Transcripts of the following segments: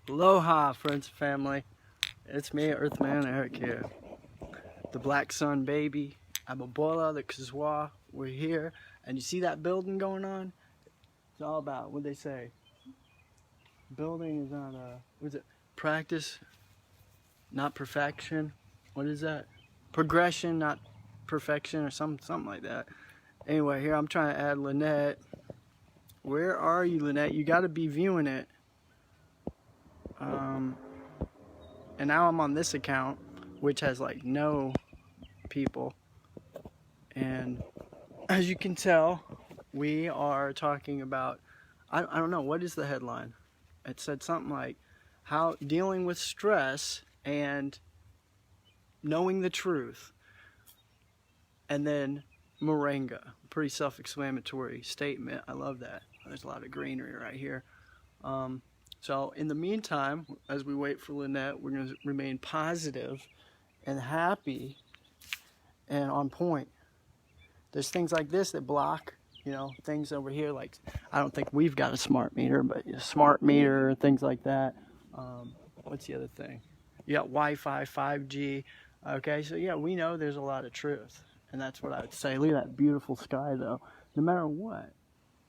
Aloha, friends and family. It's me, Earthman Erik here. The BlackSunBABY, ABBABOLE, the Kazwa, we're here. And you see that building going on? It's all about, what they say? Building is not what is it? Practice, not perfection. What is that? Progression, not perfection, or something like that. Anyway, here I'm trying to add Lynette. Where are you, Lynette? You got to be viewing it. And now I'm on this account, which has like no people. And as you can tell, we are talking about, I don't know, what is the headline? It said something like, how dealing with stress and knowing the truth. And then Moringa, pretty self-explanatory statement. I love that. There's a lot of greenery right here. So in the meantime, as we wait for Lynette, we're going to remain positive and happy and on point. There's things like this that block, you know, things over here. Like, I don't think we've got a smart meter, but a smart meter, things like that. What's the other thing? You got Wi-Fi, 5G. Okay, so yeah, we know there's a lot of truth. And that's what I would say. Look at that beautiful sky, though. No matter what,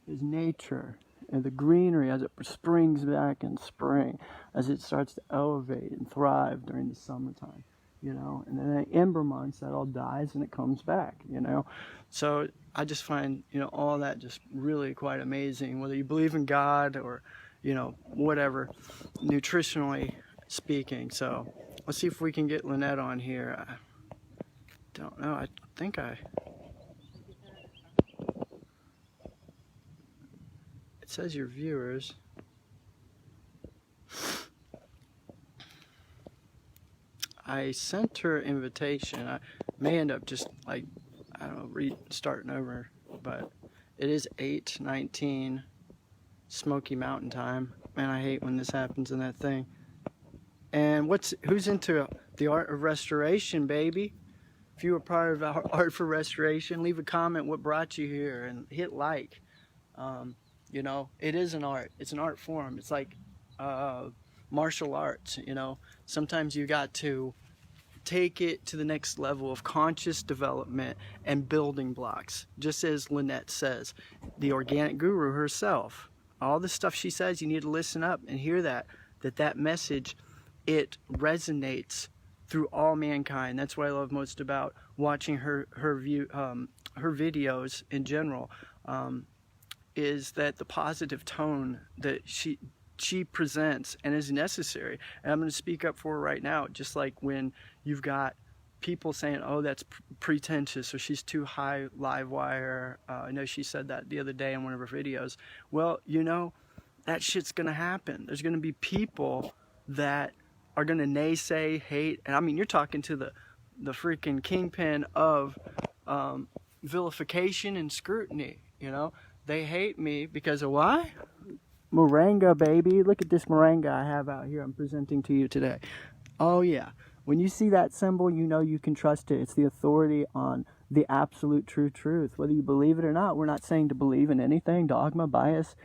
is nature. And the greenery as it springs back in spring, as it starts to elevate and thrive during the summertime, you know, and then the ember months, that all dies and it comes back, you know. So I just find, you know, all that just really quite amazing, whether you believe in God or, you know, whatever, nutritionally speaking. So let's see if we can get Lynette on here. I don't know, I think it says your viewers. I sent her invitation. I may end up just like, I don't know, starting over, but it is 8:19 Smoky Mountain time. Man, I hate when this happens in that thing. And who's into the art of restoration, baby? If you were part of Art for Restoration, leave a comment what brought you here and hit like. You know, it is an art. It's an art form. It's like martial arts, you know. Sometimes you got to take it to the next level of conscious development and building blocks. Just as Lynette says, the organic guru herself, all the stuff she says, you need to listen up and hear that message, it resonates through all mankind. That's what I love most about watching her videos in general. Is that the positive tone that she presents and is necessary. And I'm going to speak up for her right now, just like when you've got people saying, oh, that's pretentious, or she's too high live wire. I know she said that the other day in one of her videos. Well, you know, that shit's going to happen. There's going to be people that are going to naysay, hate, and I mean, you're talking to the freaking kingpin of vilification and scrutiny, you know. They hate me because of why? Moringa, baby. Look at this moringa I have out here I'm presenting to you today. Oh yeah. When you see that symbol, you know you can trust it. It's the authority on the absolute true truth. Whether you believe it or not, we're not saying to believe in anything, dogma, bias,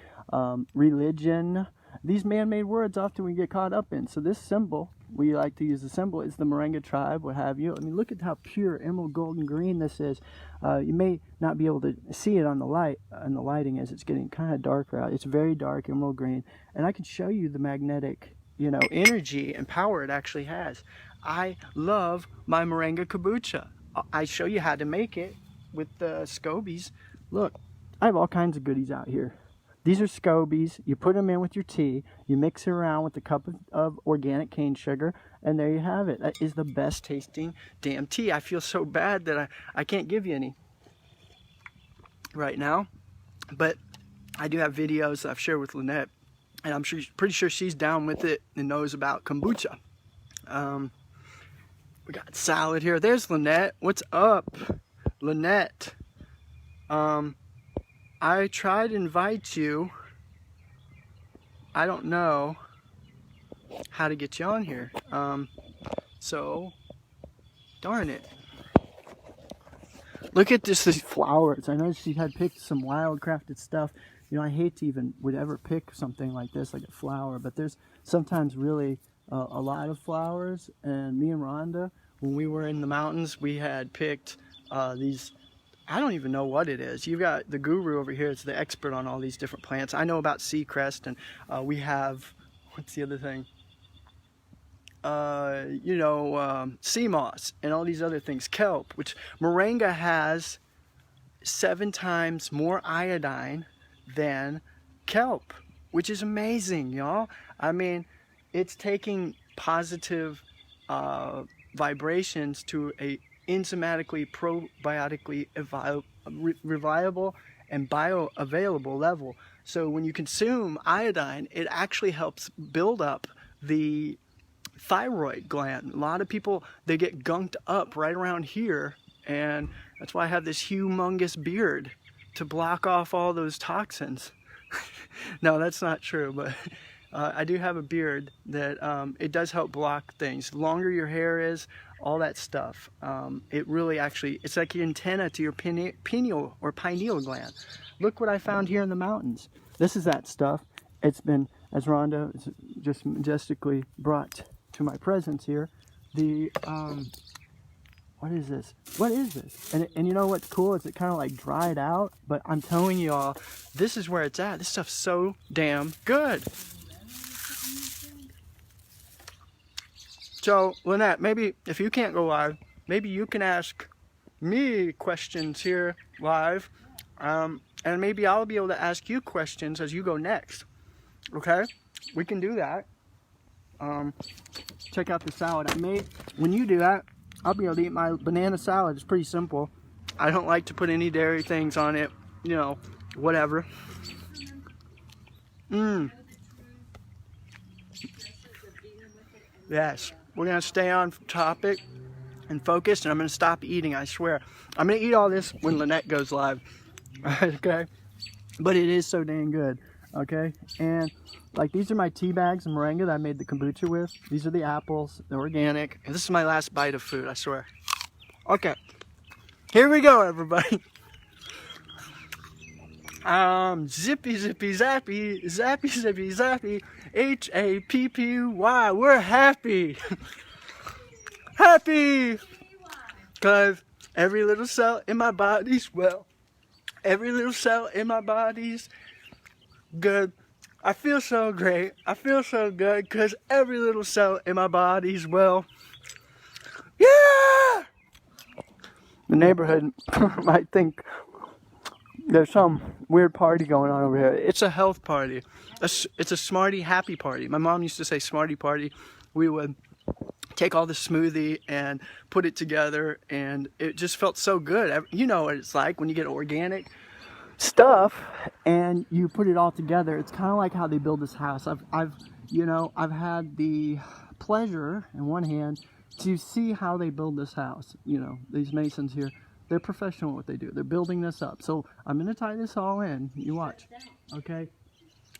religion. These man-made words often we get caught up in. So this symbol, we like to use the symbol, is the Moringa tribe, what have you. I mean, look at how pure emerald golden green this is. You may not be able to see it on the lighting as it's getting kind of darker out. It's very dark emerald green, and I can show you the magnetic, you know, energy and power it actually has. I love my Moringa kombucha. I show you how to make it with the scobies. Look, I have all kinds of goodies out here. These are scobies. You put them in with your tea. You mix it around with a cup of organic cane sugar, and there you have it. That is the best tasting damn tea. I feel so bad that I can't give you any right now, but I do have videos that I've shared with Lynette, and I'm pretty sure she's down with it and knows about kombucha. We got salad here. There's Lynette. What's up, Lynette? I tried to invite you. I don't know how to get you on here. So, darn it. Look at these flowers. I know she had picked some wild crafted stuff. You know, I hate to even would ever pick something like this, like a flower, but there's sometimes really a lot of flowers. And me and Rhonda, when we were in the mountains, we had picked these, I don't even know what it is. You've got the guru over here, it's the expert on all these different plants. I know about sea crest, and we have, what's the other thing? Sea moss and all these other things, kelp, which moringa has 7 times more iodine than kelp, which is amazing, y'all. I mean, it's taking positive vibrations to a enzymatically, probiotically reliable and bioavailable level. So when you consume iodine, it actually helps build up the thyroid gland. A lot of people, they get gunked up right around here, and that's why I have this humongous beard, to block off all those toxins. No, that's not true, but I do have a beard that it does help block things. The longer your hair is, all that stuff, it really actually, it's like your antenna to your pineal gland. Look what I found here in the mountains. This is that stuff. It's been, as Rhonda just majestically brought to my presence here, the what is this? What is this? And you know what's cool is it kind of like dried out, but I'm telling you all, this is where it's at. This stuff's so damn good. So Lynette, maybe if you can't go live, maybe you can ask me questions here live, and maybe I'll be able to ask you questions as you go next. Okay, we can do that. Check out the salad I made. When you do that, I'll be able to eat my banana salad. It's pretty simple. I don't like to put any dairy things on it, you know, whatever. Yes, we're gonna stay on topic and focused, and I'm gonna stop eating, I swear. I'm gonna eat all this when Lynette goes live. Okay, but it is so dang good. Okay, and like these are my tea bags of moringa that I made the kombucha with. These are the apples, they're organic, and this is my last bite of food, I swear. Okay, here we go, everybody. Zippy zippy zappy, zappy zippy zappy, Happy. We're happy. Happy, cause every little cell in my body's well. Every little cell in my body's good. I feel so great. I feel so good because every little cell in my body's well. Yeah! The neighborhood might think there's some weird party going on over here. It's a health party. It's a smarty happy party. My mom used to say smarty party. We would take all the smoothie and put it together, and it just felt so good. You know what it's like when you get organic stuff and you put it all together. It's kind of like how they build this house. I've had the pleasure in one hand to see how they build this house. You know, these masons here, they're professional at what they do. They're building this up. So I'm going to tie this all in. You watch. Okay?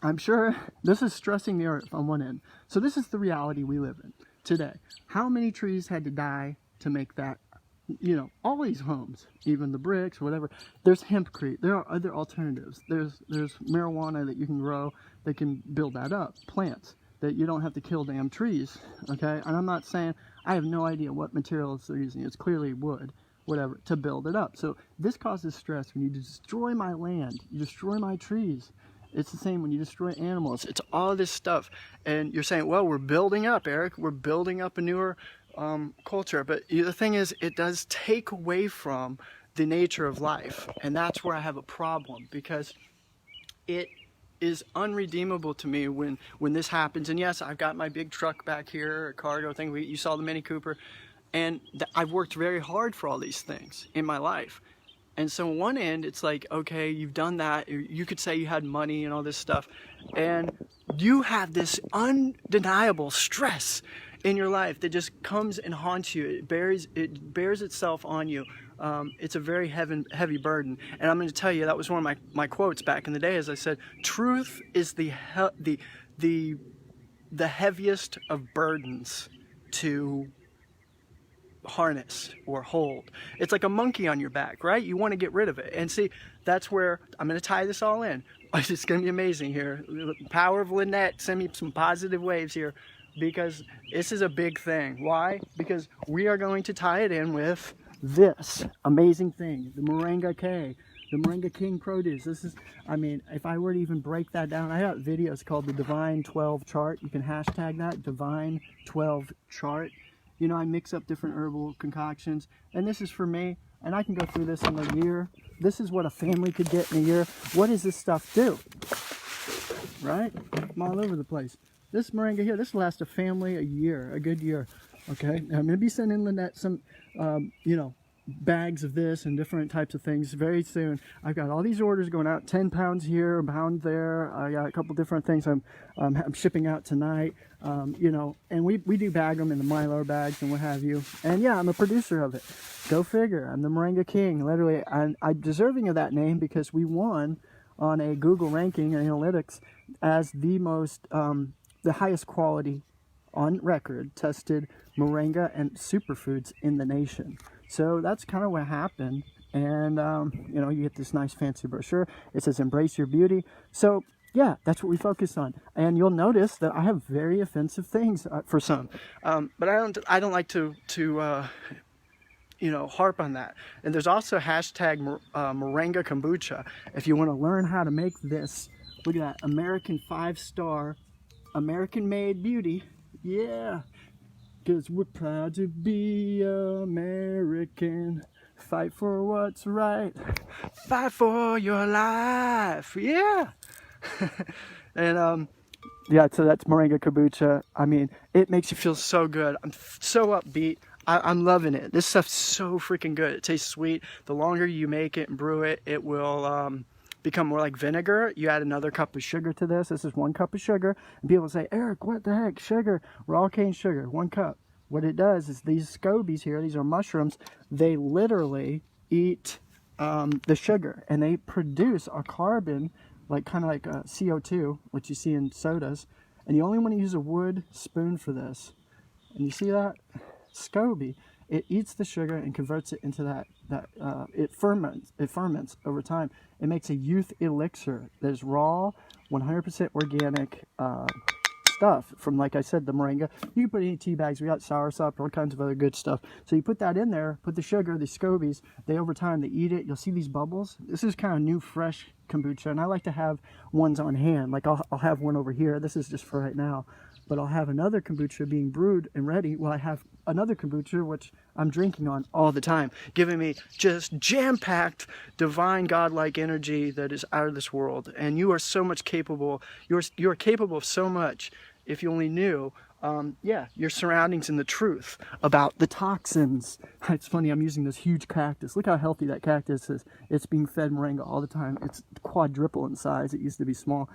I'm sure this is stressing the earth on one end. So this is the reality we live in today. How many trees had to die to make that? You know, all these homes, even the bricks, whatever. There's hempcrete. There are other alternatives. There's marijuana that you can grow that can build that up. Plants that you don't have to kill damn trees. Okay? And I'm not saying, I have no idea what materials they're using. It's clearly wood, whatever, to build it up. So this causes stress when you destroy my land, you destroy my trees. It's the same when you destroy animals. It's all this stuff. And you're saying, well, we're building up, Eric. We're building up a newer culture. But the thing is, it does take away from the nature of life. And that's where I have a problem, because it is unredeemable to me when this happens. And yes, I've got my big truck back here, a cargo thing. You saw the Mini Cooper. And I've worked very hard for all these things in my life. And so on one end, it's like, okay, you've done that. You could say you had money and all this stuff. And you have this undeniable stress in your life that just comes and haunts you. It bears itself on you. It's a very heavy burden. And I'm going to tell you, that was one of my quotes back in the day, as I said, truth is the heaviest of burdens to harness or hold. It's like a monkey on your back, right? You want to get rid of it. And see, that's where I'm going to tie this all in. It's going to be amazing here. The power of Lynette, send me some positive waves here, because this is a big thing. Why? Because we are going to tie it in with this amazing thing, the Moringa King. The Moringa King produce. This is, I mean, if I were to even break that down, I got videos called the Divine 12 chart. You can hashtag that, Divine 12 chart. You know, I mix up different herbal concoctions, and this is for me, and I can go through this in a year. This is what a family could get in a year. What does this stuff do? Right? I'm all over the place. This Moringa here, this will last a family a year, a good year. Okay? Now, I'm going to be sending Lynette some, you know, bags of this and different types of things very soon. I've got all these orders going out, 10 pounds here, a pound there. I got a couple different things I'm shipping out tonight. You know, and we do bag them in the Mylar bags and what have you. And yeah, I'm a producer of it. Go figure. I'm the Moringa King. Literally, I'm deserving of that name because we won on a Google ranking and analytics as the most, the highest quality on record tested moringa and superfoods in the nation. So that's kind of what happened. And, you know, you get this nice fancy brochure. It says, embrace your beauty. So, yeah, that's what we focus on. And you'll notice that I have very offensive things for some. But I don't like to you know, harp on that. And there's also hashtag Moringa Kombucha. If you want to learn how to make this, look at that, American 5-star, American-made beauty. Yeah. Because we're proud to be American. Fight for what's right. Fight for your life. Yeah. And yeah, so that's Moringa Kombucha. I mean, it makes you feel so good. I'm so upbeat. I'm loving it. This stuff's so freaking good. It tastes sweet. The longer you make it and brew it, it will become more like vinegar. You add another cup of sugar to this. This is 1 cup of sugar. And people say, Eric, what the heck? Sugar, raw cane sugar, 1 cup. What it does is these scobies here, these are mushrooms, they literally eat the sugar, and they produce a carbon, like kind of like a CO2, which you see in sodas. And you only want to use a wood spoon for this. And you see that? SCOBY. It eats the sugar and converts it into it ferments over time. It makes a youth elixir that is raw, 100% organic stuff from, like I said, the moringa. You can put any tea bags. We got soursop, all kinds of other good stuff. So you put that in there, put the sugar, the scobies, they over time, they eat it. You'll see these bubbles. This is kind of new, fresh kombucha, and I like to have ones on hand. Like I'll have one over here. This is just for right now. But I'll have another kombucha being brewed and ready while I have another kombucha, which I'm drinking on all the time, giving me just jam-packed, divine, godlike energy that is out of this world. And you are so much capable. You are capable of so much if you only knew, yeah, your surroundings and the truth about the toxins. It's funny, I'm using this huge cactus. Look how healthy that cactus is. It's being fed moringa all the time. It's quadruple in size. It used to be small.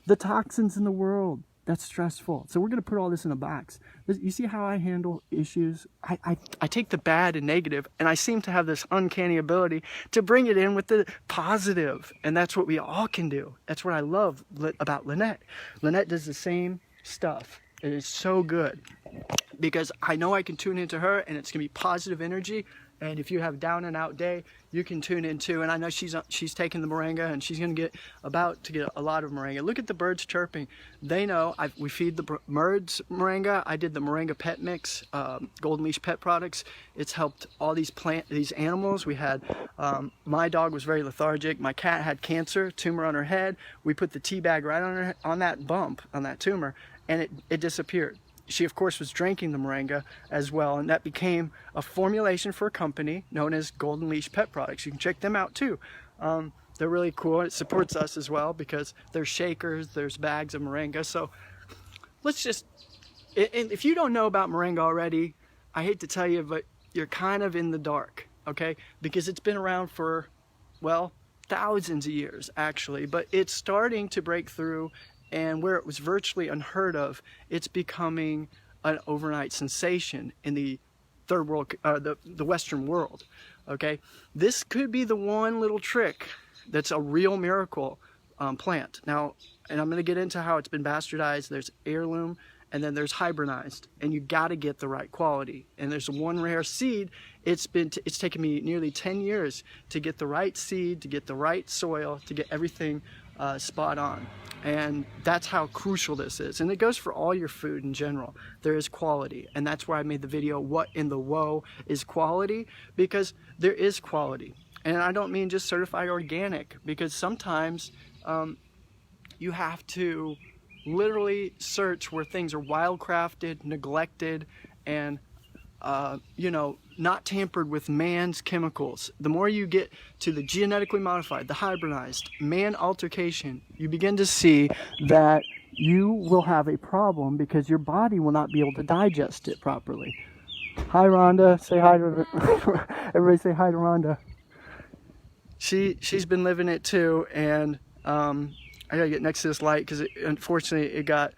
The toxins in the world. That's stressful. So we're going to put all this in a box. You see how I handle issues? I take the bad and negative, and I seem to have this uncanny ability to bring it in with the positive. And that's what we all can do. That's what I love about Lynette. Lynette does the same stuff. It is so good because I know I can tune into her, and it's going to be positive energy. And if you have a down and out day, you can tune in too. And I know she's taking the moringa, and she's going to get a lot of moringa. Look at the birds chirping. They know we feed the birds moringa. I did the moringa pet mix, Golden Leash Pet Products. It's helped all these animals. We had my dog was very lethargic. My cat had cancer, tumor on her head. We put the tea bag right on that bump, on that tumor, and it disappeared. She, of course, was drinking the moringa as well, and that became a formulation for a company known as Golden Leash Pet Products. You can check them out, too. They're really cool. It supports us as well because there's shakers, there's bags of moringa. So let's just, and if you don't know about moringa already, I hate to tell you, but you're kind of in the dark, okay? Because it's been around for, well, thousands of years, actually, but it's starting to break through. And where it was virtually unheard of, it's becoming an overnight sensation in the third world, the Western world. Okay, this could be the one little trick that's a real miracle plant. Now, and I'm going to get into how it's been bastardized. There's heirloom and then there's hybridized, and you got to get the right quality. And there's one rare seed. It's taken me nearly 10 years to get the right seed, to get the right soil, to get everything spot on. And that's how crucial this is. And it goes for all your food in general. There is quality. And that's why I made the video, what in the whoa is quality? Because there is quality. And I don't mean just certified organic, because sometimes you have to literally search where things are wildcrafted, neglected, and you know, not tampered with man's chemicals. The more you get to the genetically modified, the hybridized, man altercation, you begin to see that you will have a problem because your body will not be able to digest it properly. Hi Rhonda, say hi to everybody, say hi to Rhonda. She's been living it too, and I gotta get next to this light because unfortunately it got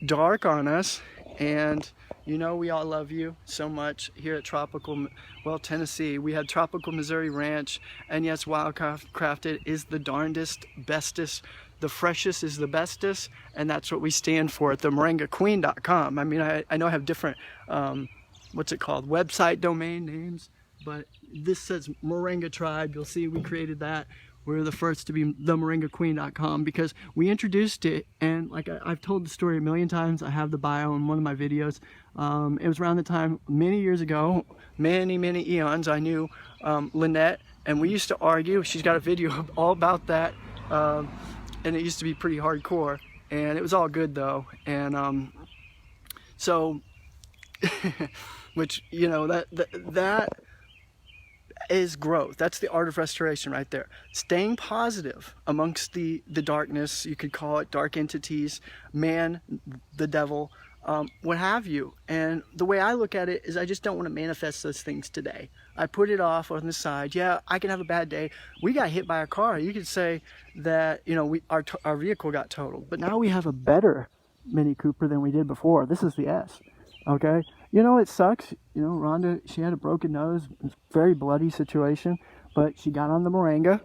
dark on us. And you know, we all love you so much here at Tennessee. We had Tropical Missouri Ranch, and yes, wildcrafted is the darndest, bestest, the freshest is the bestest, and that's what we stand for at the moringaqueen.com. I mean, I know I have different, what's it called, website domain names, but this says Moringa Tribe. You'll see we created that. We're the first to be the moringaqueen.com because we introduced it, and like I've told the story a million times. I have the bio in one of my videos. It was around the time many years ago, many eons, I knew Lynette, and we used to argue. She's got a video all about that, and it used to be pretty hardcore, and it was all good though. And so which, you know, that is growth. That's the art of restoration right there. Staying positive amongst the darkness, you could call it dark entities, man, the devil, what have you. And the way I look at it is I just don't want to manifest those things today. I put it off on the side. Yeah, I can have a bad day. We got hit by a car. You could say that, you know, our vehicle got totaled, but now we have a better Mini Cooper than we did before. This is the S. Okay, you know, it sucks. You know, Rhonda, she had a broken nose. It's a very bloody situation, but she got on the Moringa,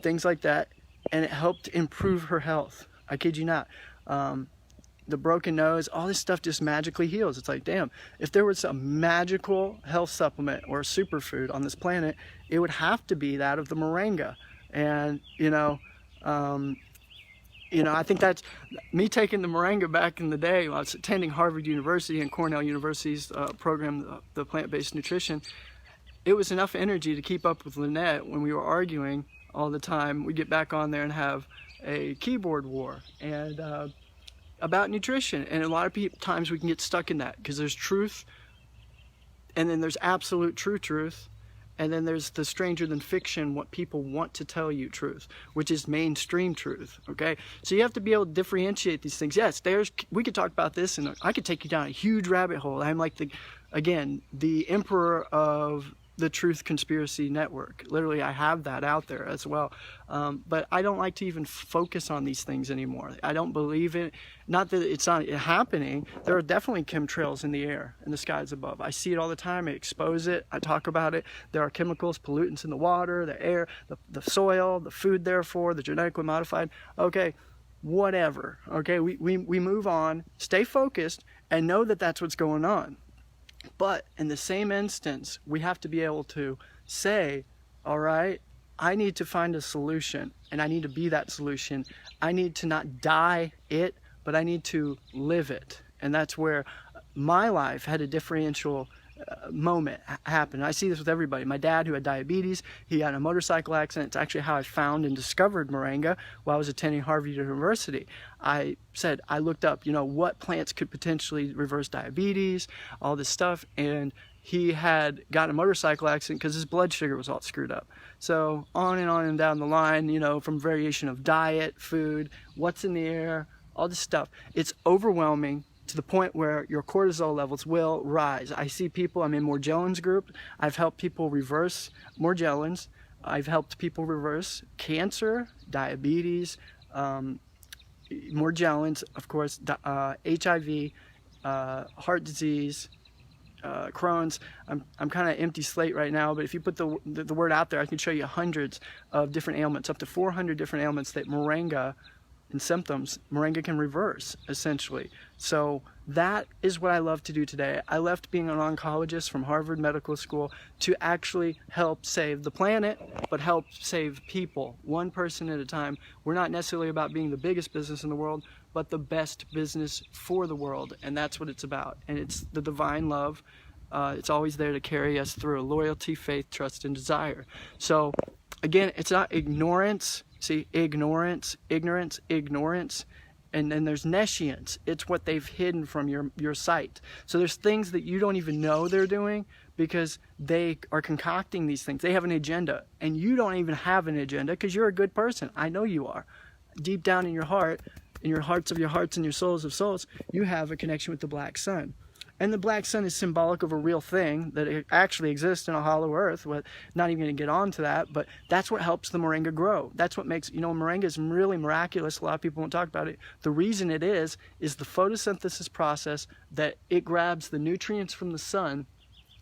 things like that, and it helped improve her health. I kid you not. The broken nose, all this stuff just magically heals. It's like, damn, if there was a magical health supplement or a superfood on this planet, it would have to be that of the Moringa. And, you know, I think that's me taking the Moringa back in the day when I was attending Harvard University and Cornell University's program, the plant-based nutrition. It was enough energy to keep up with Lynette when we were arguing all the time. We'd get back on there and have a keyboard war and about nutrition. And a lot of times we can get stuck in that because there's truth, and then there's absolute truth. And then there's the stranger than fiction, what people want to tell you truth, which is mainstream truth, okay? So you have to be able to differentiate these things. Yes, we could talk about this, and I could take you down a huge rabbit hole. I'm like, the emperor of the Truth Conspiracy Network. Literally, I have that out there as well. But I don't like to even focus on these things anymore. I don't believe it. Not that it's not happening. There are definitely chemtrails in the air, in the skies above. I see it all the time. I expose it. I talk about it. There are chemicals, pollutants in the water, the air, the soil, the food, therefore, the genetically modified. Okay, whatever. Okay, we move on. Stay focused and know that that's what's going on. But in the same instance, we have to be able to say, all right, I need to find a solution, and I need to be that solution. I need to not die it, but I need to live it. And that's where my life had a differential moment happen. I see this with everybody. My dad, who had diabetes, he had a motorcycle accident. It's actually how I found and discovered Moringa while I was attending Harvard University. I looked up, you know, what plants could potentially reverse diabetes, all this stuff, and he had gotten a motorcycle accident because his blood sugar was all screwed up. So on and down the line, you know, from variation of diet, food, what's in the air, all this stuff. It's overwhelming to the point where your cortisol levels will rise. I see people, I'm in Morgellons group. I've helped people reverse Morgellons. I've helped people reverse cancer, diabetes, Morgellons, of course, HIV, heart disease, Crohn's. I'm kind of empty slate right now, but if you put the word out there, I can show you hundreds of different ailments, up to 400 different ailments that Moringa and symptoms, Moringa can reverse, essentially. So that is what I love to do today. I left being an oncologist from Harvard Medical School to actually help save the planet, but help save people, one person at a time. We're not necessarily about being the biggest business in the world, but the best business for the world, and that's what it's about. And it's the divine love. It's always there to carry us through loyalty, faith, trust, and desire. So again, it's not ignorance. See, ignorance, ignorance, ignorance, and then there's nescience. It's what they've hidden from your sight. So there's things that you don't even know they're doing because they are concocting these things. They have an agenda, and you don't even have an agenda because you're a good person. I know you are. Deep down in your heart, in your hearts of your hearts and your souls of souls, you have a connection with the black sun. And the black sun is symbolic of a real thing that it actually exists in a hollow earth. Well, not even going to get on to that, but that's what helps the moringa grow. That's what makes, moringa is really miraculous. A lot of people won't talk about it. The reason it is the photosynthesis process that it grabs the nutrients from the sun.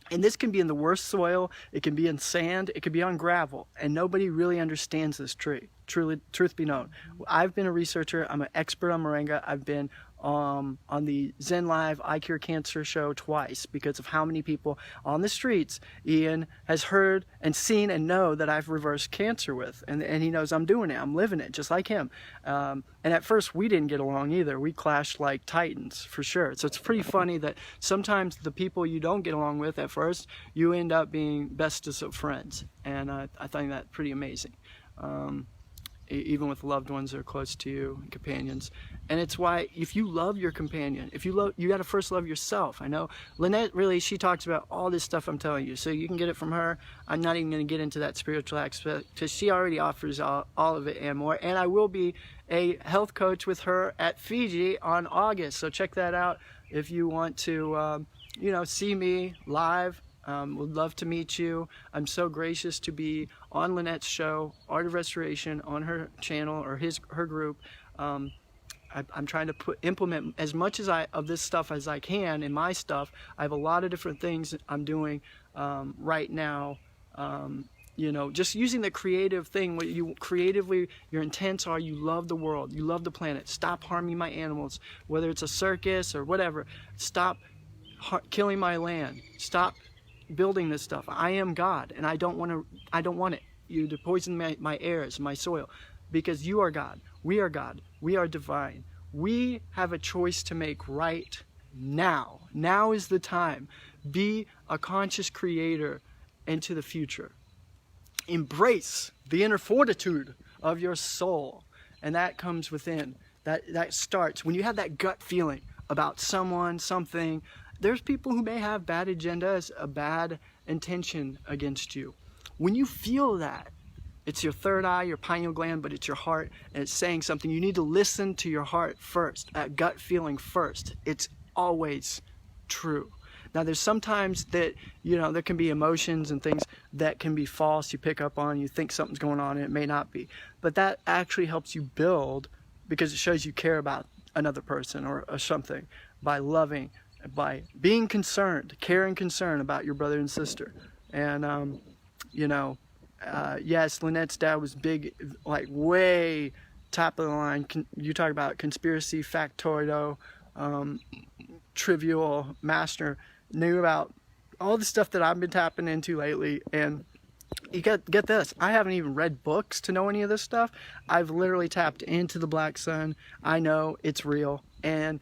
And this can be in the worst soil, it can be in sand, it can be on gravel, and nobody really understands this tree. Truth be known. I've been a researcher, I'm an expert on moringa. I've been on the Zen Live I Cure Cancer show twice because of how many people on the streets Ian has heard and seen and know that I've reversed cancer with, and he knows I'm doing it, I'm living it just like him. And at first we didn't get along either. We clashed like titans for sure. So it's pretty funny that sometimes the people you don't get along with at first, you end up being bestest of friends, and I find that pretty amazing. Even with loved ones that are close to you, companions. And it's why if you love your companion, you got to first love yourself. I know Lynette really, she talks about all this stuff I'm telling you, so you can get it from her. I'm not even going to get into that spiritual aspect because she already offers all of it and more. And I will be a health coach with her at Fiji on August, so check that out if you want to see me live. Would love to meet you. I'm so gracious to be on Lynette's show, Art of Restoration, on her channel or her group. I'm trying to implement as much of this stuff as I can in my stuff. I have a lot of different things I'm doing right now. Just using the creative thing. What you creatively, your intents are you love the world, you love the planet. Stop harming my animals, whether it's a circus or whatever. Stop killing my land. Stop building this stuff. I am God, and I don't want you to poison my airs, my soil, because you are God. We are God. We are divine. We have a choice to make right now. Now is the time. Be a conscious creator into the future. Embrace the inner fortitude of your soul, and that comes within. That starts when you have that gut feeling about someone, something. There's people who may have bad agendas, a bad intention against you. When you feel that, it's your third eye, your pineal gland, but it's your heart, and it's saying something. You need to listen to your heart first, that gut feeling first. It's always true. Now, there's sometimes that, there can be emotions and things that can be false. You pick up on, you think something's going on, and it may not be. But that actually helps you build because it shows you care about another person or something by loving, by being concerned, care and concern about your brother and sister. And, yes, Lynette's dad was big, like way top of the line. You talk about conspiracy, factoido, trivial, master, knew about all the stuff that I've been tapping into lately. And you get this, I haven't even read books to know any of this stuff. I've literally tapped into the black sun. I know it's real. And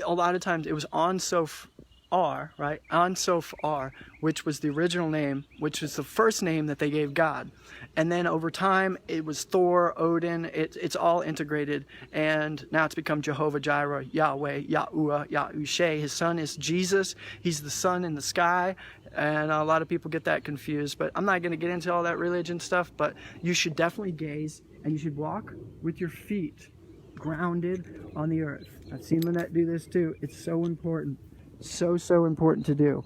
a lot of times it was An-Sof-R, right? An-Sof-R, which was the original name, which was the first name that they gave God. And then over time, it was Thor, Odin, it's all integrated. And now it's become Jehovah Jireh, Yahweh, Yahuwah, Yahusha. His son is Jesus. He's the sun in the sky. And a lot of people get that confused. But I'm not going to get into all that religion stuff. But you should definitely gaze, and you should walk with your feet grounded on the earth. I've seen Lynette do this too. It's so important. So important to do.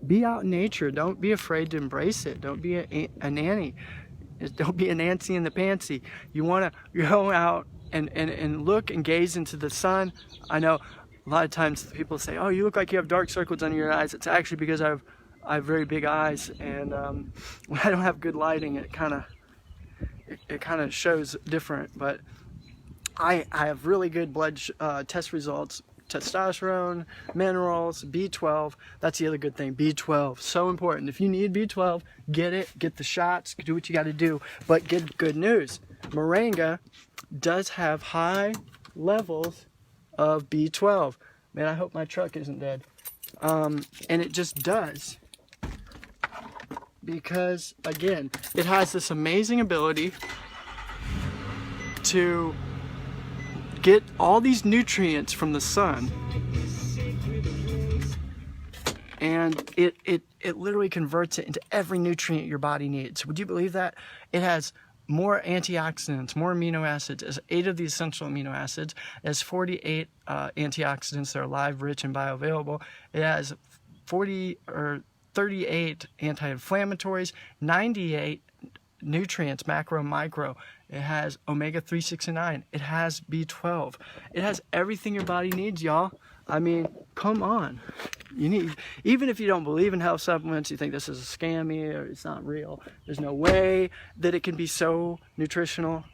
Be out in nature. Don't be afraid to embrace it. Don't be a nanny. Don't be a Nancy in the pantsy. You want to go out and look and gaze into the sun. I know a lot of times people say, oh, you look like you have dark circles under your eyes. It's actually because I have very big eyes, and when I don't have good lighting, it kind of shows different. But I have really good blood test results. Testosterone, minerals, B12. That's the other good thing. B12, so important. If you need B12, get it. Get the shots. Do what you got to do. But get good news. Moringa does have high levels of B12. Man, I hope my truck isn't dead. And it just does. Because, again, it has this amazing ability to get all these nutrients from the sun, and it literally converts it into every nutrient your body needs. Would you believe that? It has more antioxidants, more amino acids, as 8 of the essential amino acids, it has 48 antioxidants that are live, rich, and bioavailable. It has 38 anti-inflammatories, 98 nutrients, macro and micro. It has omega-3, 6, and 9. It has B12. It has everything your body needs, y'all. I mean, come on. You need, even if you don't believe in health supplements, you think this is a scammy or it's not real, there's no way that it can be so nutritional.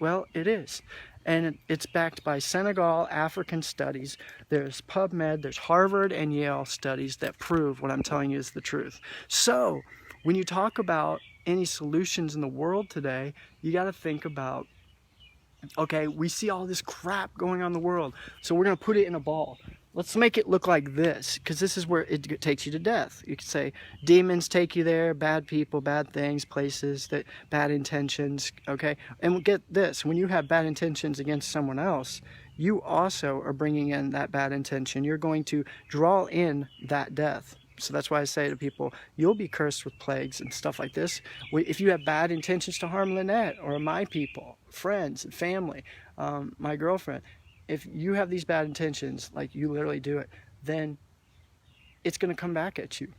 Well, it is. And it's backed by Senegal African studies. There's PubMed, there's Harvard and Yale studies that prove what I'm telling you is the truth. So, when you talk about any solutions in the world today, you got to think about, okay, we see all this crap going on in the world, so we're going to put it in a ball. Let's make it look like this, because this is where it takes you to death. You could say demons take you there, bad people, bad things, places, that bad intentions, okay? And get this, when you have bad intentions against someone else, you also are bringing in that bad intention. You're going to draw in that death. So that's why I say to people, you'll be cursed with plagues and stuff like this. If you have bad intentions to harm Lynette or my people, friends and family, my girlfriend, if you have these bad intentions, like you literally do it, then it's going to come back at you.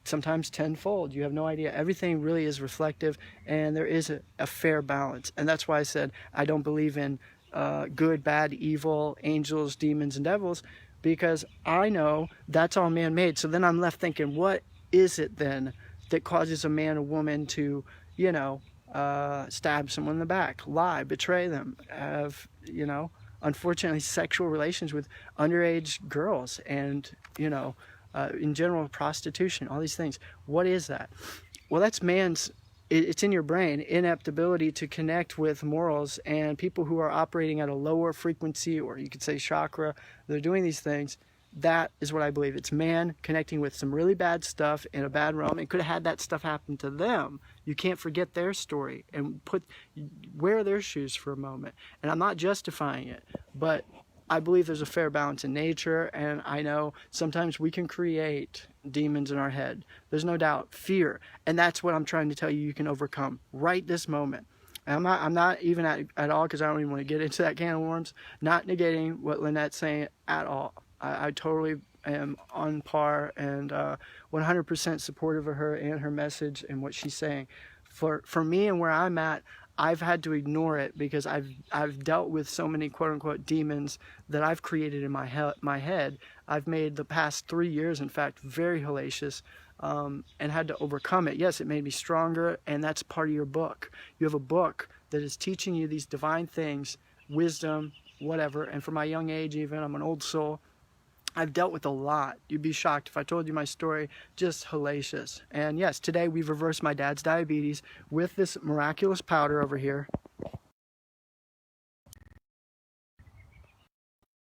Sometimes tenfold. You have no idea. Everything really is reflective, and there is a fair balance. And that's why I said I don't believe in good, bad, evil, angels, demons, and devils, because I know that's all man-made. So then I'm left thinking, what is it then that causes a man or woman to, you know, stab someone in the back, lie, betray them, have, you know, unfortunately sexual relations with underage girls, and, you know, in general prostitution, all these things. What is that? Well, that's man's, it's in your brain, inept ability to connect with morals, and people who are operating at a lower frequency, or you could say chakra, they're doing these things. That is what I believe. It's man connecting with some really bad stuff in a bad realm. It could have had that stuff happen to them. You can't forget their story and wear their shoes for a moment. And I'm not justifying it, but I believe there's a fair balance in nature, and I know sometimes we can create demons in our head. There's no doubt. Fear. And that's what I'm trying to tell you you can overcome right this moment. And I'm not even at all, because I don't even want to get into that can of worms, not negating what Lynette's saying at all. I totally am on par and 100% supportive of her and her message and what she's saying. For me and where I'm at, I've had to ignore it because I've dealt with so many quote-unquote demons that I've created in my head. I've made the past 3 years, in fact, very hellacious, and had to overcome it. Yes, it made me stronger, and that's part of your book. You have a book that is teaching you these divine things, wisdom, whatever, and from my young age even, I'm an old soul. I've dealt with a lot. You'd be shocked if I told you my story. Just hellacious. And yes, today we've reversed my dad's diabetes with this miraculous powder over here.